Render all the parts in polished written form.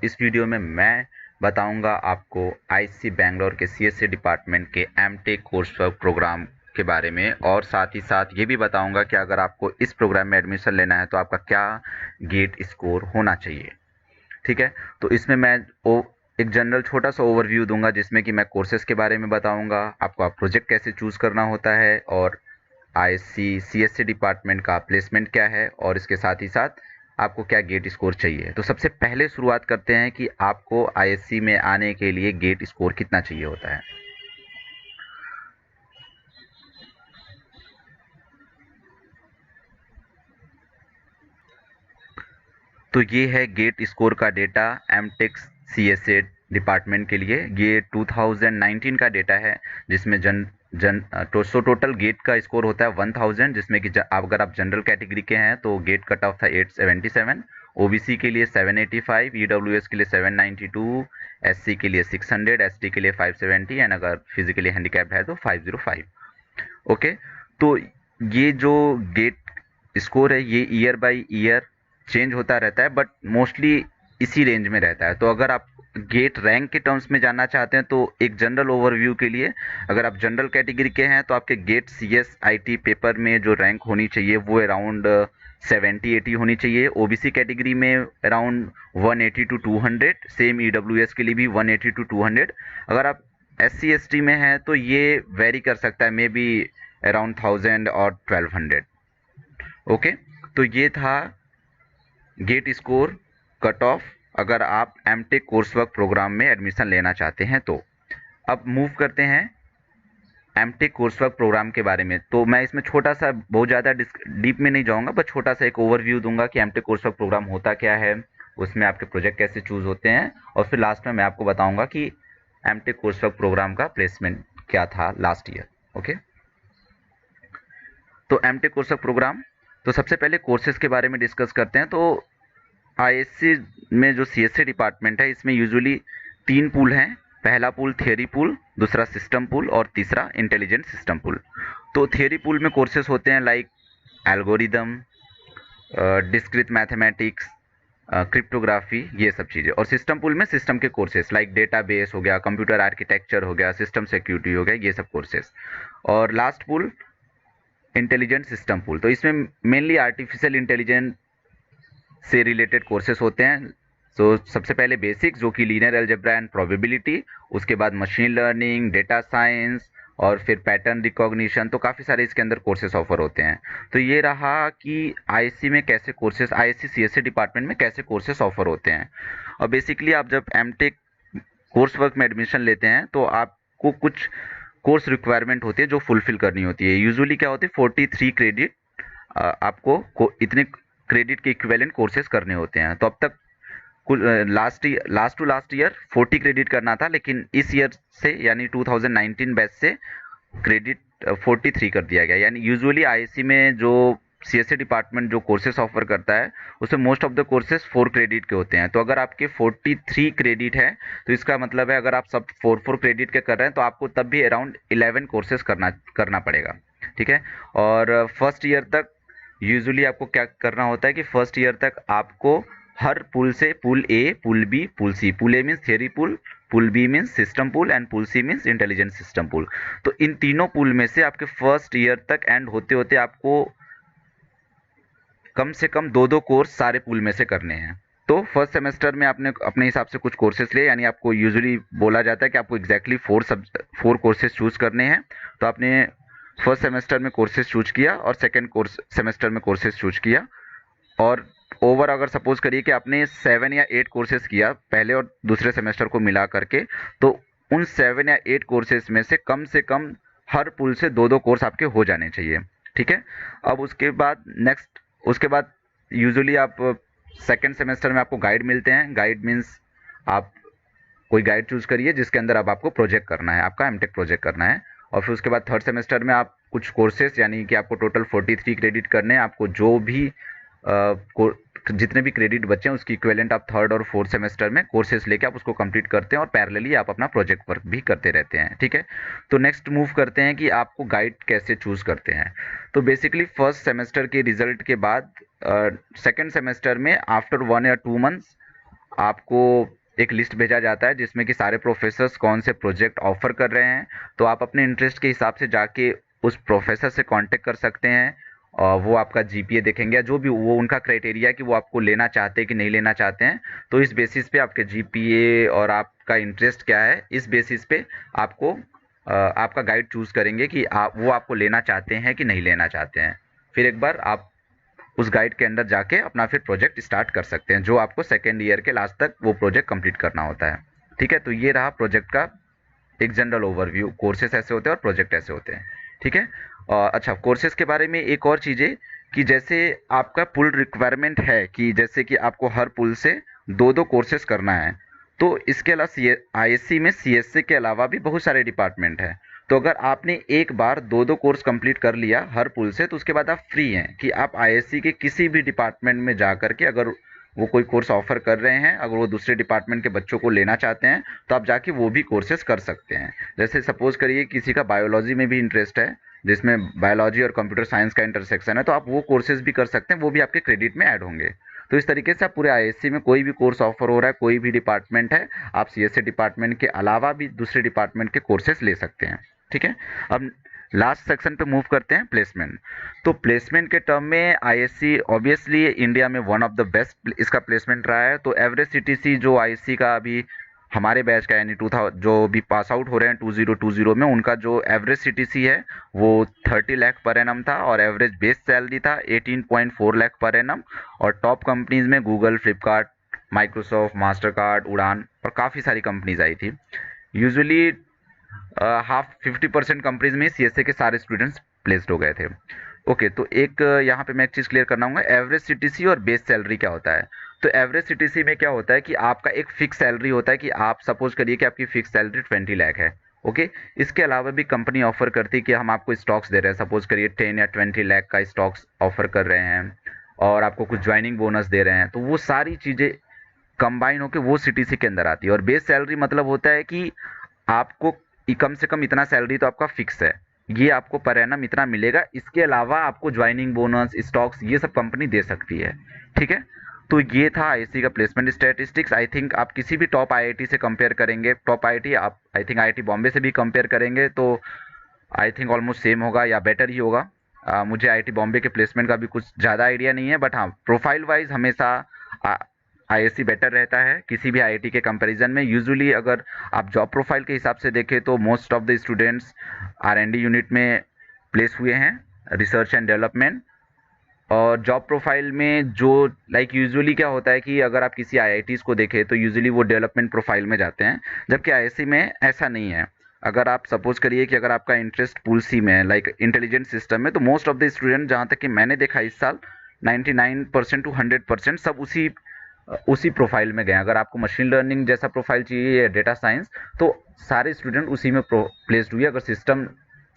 इस वीडियो में मैं बताऊंगा आपको आईआईसी बैंगलोर के सीएससी डिपार्टमेंट के एमटेक कोर्स प्रोग्राम के बारे में, और साथ ही साथ ये भी बताऊंगा कि अगर आपको इस प्रोग्राम में एडमिशन लेना है तो आपका क्या गेट स्कोर होना चाहिए। ठीक है, तो इसमें मैं एक जनरल छोटा सा ओवरव्यू दूंगा जिसमें कि मैं कोर्सेज के बारे में बताऊंगा, आपको आप प्रोजेक्ट कैसे चूज़ करना होता है, और आईएससी सीएससी डिपार्टमेंट का प्लेसमेंट क्या है, और इसके साथ ही साथ आपको क्या गेट स्कोर चाहिए। तो सबसे पहले शुरुआत करते हैं कि आपको आईएससी में आने के लिए गेट स्कोर कितना चाहिए होता है। तो ये है गेट स्कोर का डेटा एमटेक सीएसए डिपार्टमेंट के लिए। ये 2019 का डेटा है जिसमें जन जन तो टोटल गेट का स्कोर होता है 1000, जिसमें कि अगर आप जनरल कैटेगरी के हैं तो गेट कट ऑफ था 877, ओबीसी के लिए 785, ईडब्ल्यूएस के लिए 792, एससी के लिए 600, एसटी के लिए 570, एंड अगर फिजिकली हैंडीकैप्ड है तो 505। ओके, तो ये जो गेट स्कोर है ये ईयर बाय ईयर चेंज होता रहता है, बट मोस्टली इसी रेंज में रहता है। तो अगर आप गेट रैंक के टर्म्स में जानना चाहते हैं तो एक जनरल ओवरव्यू के लिए, अगर आप जनरल कैटेगरी के हैं तो आपके गेट सीएस आईटी पेपर में जो रैंक होनी चाहिए वो अराउंड 70-80 होनी चाहिए। ओबीसी कैटेगरी में अराउंड 180 टू 200, सेम ईडब्ल्यूएस के लिए भी 180 टू 200। अगर आप एस सी एस टी में है तो ये वेरी कर सकता है, मे बी अराउंड 1000 और 1200। ओके, तो ये था गेट स्कोर कट ऑफ अगर आप एमटेक कोर्स वर्क प्रोग्राम में एडमिशन लेना चाहते हैं तो। अब मूव करते हैं एमटेक कोर्स वर्क प्रोग्राम के बारे में। तो मैं इसमें छोटा सा, बहुत ज़्यादा डीप में नहीं जाऊंगा, बस छोटा सा एक ओवरव्यू दूंगा कि एमटेक कोर्स वर्क प्रोग्राम होता क्या है, उसमें आपके प्रोजेक्ट कैसे चूज होते हैं, और फिर लास्ट में मैं आपको बताऊंगा कि एमटेक कोर्स वर्क प्रोग्राम का प्लेसमेंट क्या था लास्ट ईयर। ओके, तो एमटेक कोर्स वर्क प्रोग्राम, तो सबसे पहले कोर्सेज के बारे में डिस्कस करते हैं। तो आईएससी में जो सीएससी डिपार्टमेंट है इसमें यूजुअली 3 पूल हैं। पहला पूल थियरी पूल, दूसरा सिस्टम पूल, और तीसरा इंटेलिजेंट सिस्टम पूल। तो थियरी पूल में कोर्सेज होते हैं like algorithm, discrete mathematics, cryptography, ये सब चीज़ें। और सिस्टम पूल में सिस्टम के कोर्सेज लाइक डेटाबेस हो गया, कंप्यूटर आर्किटेक्चर हो गया, सिस्टम सिक्योरिटी हो गया, ये सब कोर्सेज। और last pool intelligent system pool, तो इसमें मेनली आर्टिफिशियल इंटेलिजेंस से रिलेटेड कोर्सेस होते हैं। तो सबसे पहले बेसिक जो कि लीनियर अलजेब्रा एंड प्रोबेबिलिटी, उसके बाद मशीन लर्निंग, डेटा साइंस, और फिर पैटर्न रिकॉग्निशन। तो काफ़ी सारे इसके अंदर कोर्सेस ऑफर होते हैं। तो ये रहा कि आईएससी में कैसे कोर्सेस, आईएससी सीएससी डिपार्टमेंट में कैसे कोर्सेस ऑफर होते हैं। और बेसिकली आप जब एमटेक कोर्स वर्क में एडमिशन लेते हैं तो आपको कुछ कोर्स रिक्वायरमेंट होती है जो फुलफिल करनी होती है। यूजुअली क्या होती है, 43 क्रेडिट आपको इतने क्रेडिट के इक्विवेलेंट कोर्सेज करने होते हैं। तो अब तक कुल last to last year 40 credit करना था, लेकिन इस ईयर से यानी 2019 बैच से क्रेडिट 43 कर दिया गया। यानी यूजुअली आईआईसी में जो सीएससी डिपार्टमेंट जो कोर्सेज ऑफर करता है उसमें most of the courses 4 credit के होते हैं। तो अगर आपके 43 क्रेडिट है तो इसका मतलब है अगर आप सब 4 क्रेडिट के कर रहे हैं तो आपको तब भी अराउंड 11 कोर्सेज करना पड़ेगा। ठीक है, और फर्स्ट ईयर तक यूजुअली आपको क्या करना होता है कि फर्स्ट ईयर तक आपको हर पूल से, pool A, pool B, pool C, pool A means theory pool B means system pool, and pool C means intelligent system pool. तो इन तीनों पूल में से आपके फर्स्ट ईयर तक एंड होते होते आपको कम से कम 2-2 कोर्स सारे पूल में से करने हैं। तो फर्स्ट सेमेस्टर में आपने अपने हिसाब से कुछ कोर्सेज लिए, यानी आपको यूजुअली बोला जाता है कि आपको एग्जैक्टली 4 कोर्सेज चूज करने हैं। तो आपने फर्स्ट सेमेस्टर में कोर्सेज चूज किया और सेकेंड कोर्स सेमेस्टर में कोर्सेज चूज किया। और ओवर अगर सपोज करिए कि आपने 7 या 8 कोर्सेज किया पहले और दूसरे सेमेस्टर को मिला करके, तो उन 7 या 8 कोर्सेज में से कम हर पुल से 2-2 कोर्स आपके हो जाने चाहिए। ठीक है, अब उसके बाद यूजुअली आप सेकेंड सेमेस्टर में आपको गाइड मिलते हैं। गाइड मीन्स आप कोई गाइड चूज करिए जिसके अंदर अब आपको प्रोजेक्ट करना है, आपका एमटेक प्रोजेक्ट करना है। और फिर उसके बाद थर्ड सेमेस्टर में आप कुछ कोर्सेज, यानी कि आपको टोटल 43 क्रेडिट करने हैं। आपको जो भी जितने भी क्रेडिट बचे हैं उसकी इक्विवेलेंट आप थर्ड और फोर्थ सेमेस्टर में कोर्सेज लेके आप उसको कंप्लीट करते हैं, और पैरेलली आप अपना प्रोजेक्ट वर्क भी करते रहते हैं। ठीक है, तो नेक्स्ट मूव करते हैं कि आपको गाइड कैसे चूज करते हैं। तो बेसिकली फर्स्ट सेमेस्टर के रिजल्ट के बाद सेकेंड सेमेस्टर में आफ्टर 1 या 2 मंथ्स आपको एक लिस्ट भेजा जाता है जिसमें कि सारे प्रोफेसर्स कौन से प्रोजेक्ट ऑफर कर रहे हैं। तो आप अपने इंटरेस्ट के हिसाब से जाके उस प्रोफेसर से कांटेक्ट कर सकते हैं, और वो आपका जीपीए देखेंगे या जो भी वो उनका क्राइटेरिया कि वो आपको लेना चाहते हैं कि नहीं लेना चाहते हैं। तो इस बेसिस पे आपके जीपीए और आपका इंटरेस्ट क्या है, इस बेसिस पे आपको आपका गाइड चूज़ करेंगे कि वो आपको लेना चाहते हैं कि नहीं लेना चाहते हैं। फिर एक बार आप उस गाइड के अंदर जाके अपना फिर प्रोजेक्ट स्टार्ट कर सकते हैं, जो आपको सेकेंड ईयर के लास्ट तक वो प्रोजेक्ट कंप्लीट करना होता है। ठीक है, तो ये रहा प्रोजेक्ट का एक जनरल ओवरव्यू, कोर्सेज ऐसे होते हैं और प्रोजेक्ट ऐसे होते हैं। ठीक है। अच्छा, कोर्सेज के बारे में एक और चीज़ है कि जैसे आपका पुल रिक्वायरमेंट है कि जैसे कि आपको हर पुल से दो दो कोर्सेज करना है, तो इसके अलावा सी आईएससी में सीएससी के अलावा भी बहुत सारे डिपार्टमेंट हैं। तो अगर आपने एक बार दो दो कोर्स कंप्लीट कर लिया हर पुल से, तो उसके बाद आप फ्री हैं कि आप आईएससी के किसी भी डिपार्टमेंट में जा करके, अगर वो कोई कोर्स ऑफर कर रहे हैं, अगर वो दूसरे डिपार्टमेंट के बच्चों को लेना चाहते हैं, तो आप जाके वो भी कोर्सेज कर सकते हैं। जैसे सपोज करिए किसी का बायोलॉजी में भी इंटरेस्ट है, जिसमें बायोलॉजी और कंप्यूटर साइंस का इंटरसेक्शन है, तो आप वो कोर्सेज भी कर सकते हैं, वो भी आपके क्रेडिट में ऐड होंगे। तो इस तरीके से आप पूरे आईएससी में कोई भी कोर्स ऑफर हो रहा है, कोई भी डिपार्टमेंट है, आप सीएससी डिपार्टमेंट के अलावा भी दूसरे डिपार्टमेंट के कोर्सेज ले सकते हैं। ठीक है। अब लास्ट सेक्शन पे मूव करते हैं, प्लेसमेंट। तो प्लेसमेंट के टर्म में आईएससी ऑब्वियसली इंडिया में वन ऑफ द बेस्ट इसका प्लेसमेंट रहा है। तो एवरेज सीटीसी जो आईएससी का अभी हमारे बैच का यानी 2000 जो भी पास आउट हो रहे हैं 2020 में, उनका जो एवरेज सीटीसी है वो 30 लाख पर एनम था, और एवरेज बेस सैलरी था 18.4 लाख पर एनम। और टॉप कंपनीज में Google, Flipkart, Microsoft, master card, उड़ान और काफ़ी सारी कंपनीज आई थी। यूजुअली हाफ 50% कंपनीज में सीएसए के सारे स्टूडेंट्स प्लेस्ड हो गए थे। ओके, तो एक यहाँ पे मैं एक चीज़ क्लियर करना हूँ, एवरेज सीटीसी और बेस सैलरी क्या होता है। तो एवरेज सीटीसी में क्या होता है कि आपका एक फिक्स सैलरी होता है कि आप सपोज करिए कि आपकी फिक्स सैलरी 20 लाख है। ओके, इसके अलावा भी कंपनी ऑफर करती है कि हम आपको स्टॉक्स दे रहे हैं, सपोज करिए 10 या 20 लाख का स्टॉक्स ऑफर कर रहे हैं, और आपको कुछ ज्वाइनिंग बोनस दे रहे हैं। तो वो सारी चीज़ें कंबाइन होकर वो सीटीसी के अंदर आती है। और बेस सैलरी मतलब होता है कि आपको कम से कम इतना सैलरी तो आपका फिक्स है, ये आपको पर एनम इतना मिलेगा, इसके अलावा आपको ज्वाइनिंग बोनस, स्टॉक्स, ये सब कंपनी दे सकती है। ठीक है। तो ये था आईआईसी का प्लेसमेंट स्टैटिस्टिक्स। आई थिंक आप किसी भी टॉप आईआईटी से कंपेयर करेंगे, टॉप आईआईटी आप आई थिंक आईआईटी बॉम्बे से भी कंपेयर करेंगे, तो आई थिंक ऑलमोस्ट सेम होगा या बेटर ही होगा। मुझे आईआईटी बॉम्बे के प्लेसमेंट का भी कुछ ज़्यादा आइडिया नहीं है, बट हाँ, प्रोफाइल वाइज हमेशा आईआईसी बेटर रहता है किसी भी आईआईटी के कंपैरिजन में। यूजुअली अगर आप जॉब प्रोफाइल के हिसाब से देखें तो most of the students R and D unit में प्लेस हुए हैं, रिसर्च एंड डेवलपमेंट। और जॉब प्रोफाइल में जो लाइक यूजुअली क्या होता है कि अगर आप किसी आईआईटीज़ को देखें तो यूजुअली वो डेवलपमेंट प्रोफाइल में जाते हैं, जबकि आईआईसी में ऐसा नहीं है। अगर आप सपोज करिए कि अगर आपका इंटरेस्ट पूल सी में है, लाइक इंटेलिजेंट सिस्टम में, तो मोस्ट ऑफ द स्टूडेंट, जहाँ तक कि मैंने देखा इस साल, 99% टू 100% सब उसी उसी प्रोफाइल में गए हैं। अगर आपको मशीन लर्निंग जैसा प्रोफाइल चाहिए या डेटा साइंस, तो सारे स्टूडेंट उसी में प्लेस्ड हुए। अगर सिस्टम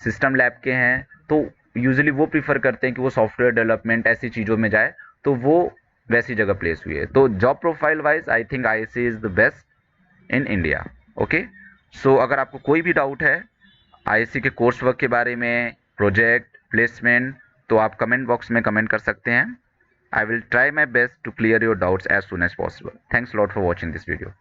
सिस्टम लैब के हैं तो यूजुअली वो प्रीफर करते हैं कि वो सॉफ्टवेयर डेवलपमेंट ऐसी चीज़ों में जाए, तो वो वैसी जगह प्लेस हुई है। तो job profile wise I think IIC is the best in India. Okay, so अगर आपको कोई भी डाउट है आईआईसी के कोर्स वर्क के बारे में, प्रोजेक्ट, प्लेसमेंट, तो आप कमेंट बॉक्स में कमेंट कर सकते हैं। I will try my best to clear your doubts as soon as possible. Thanks a lot for watching this video.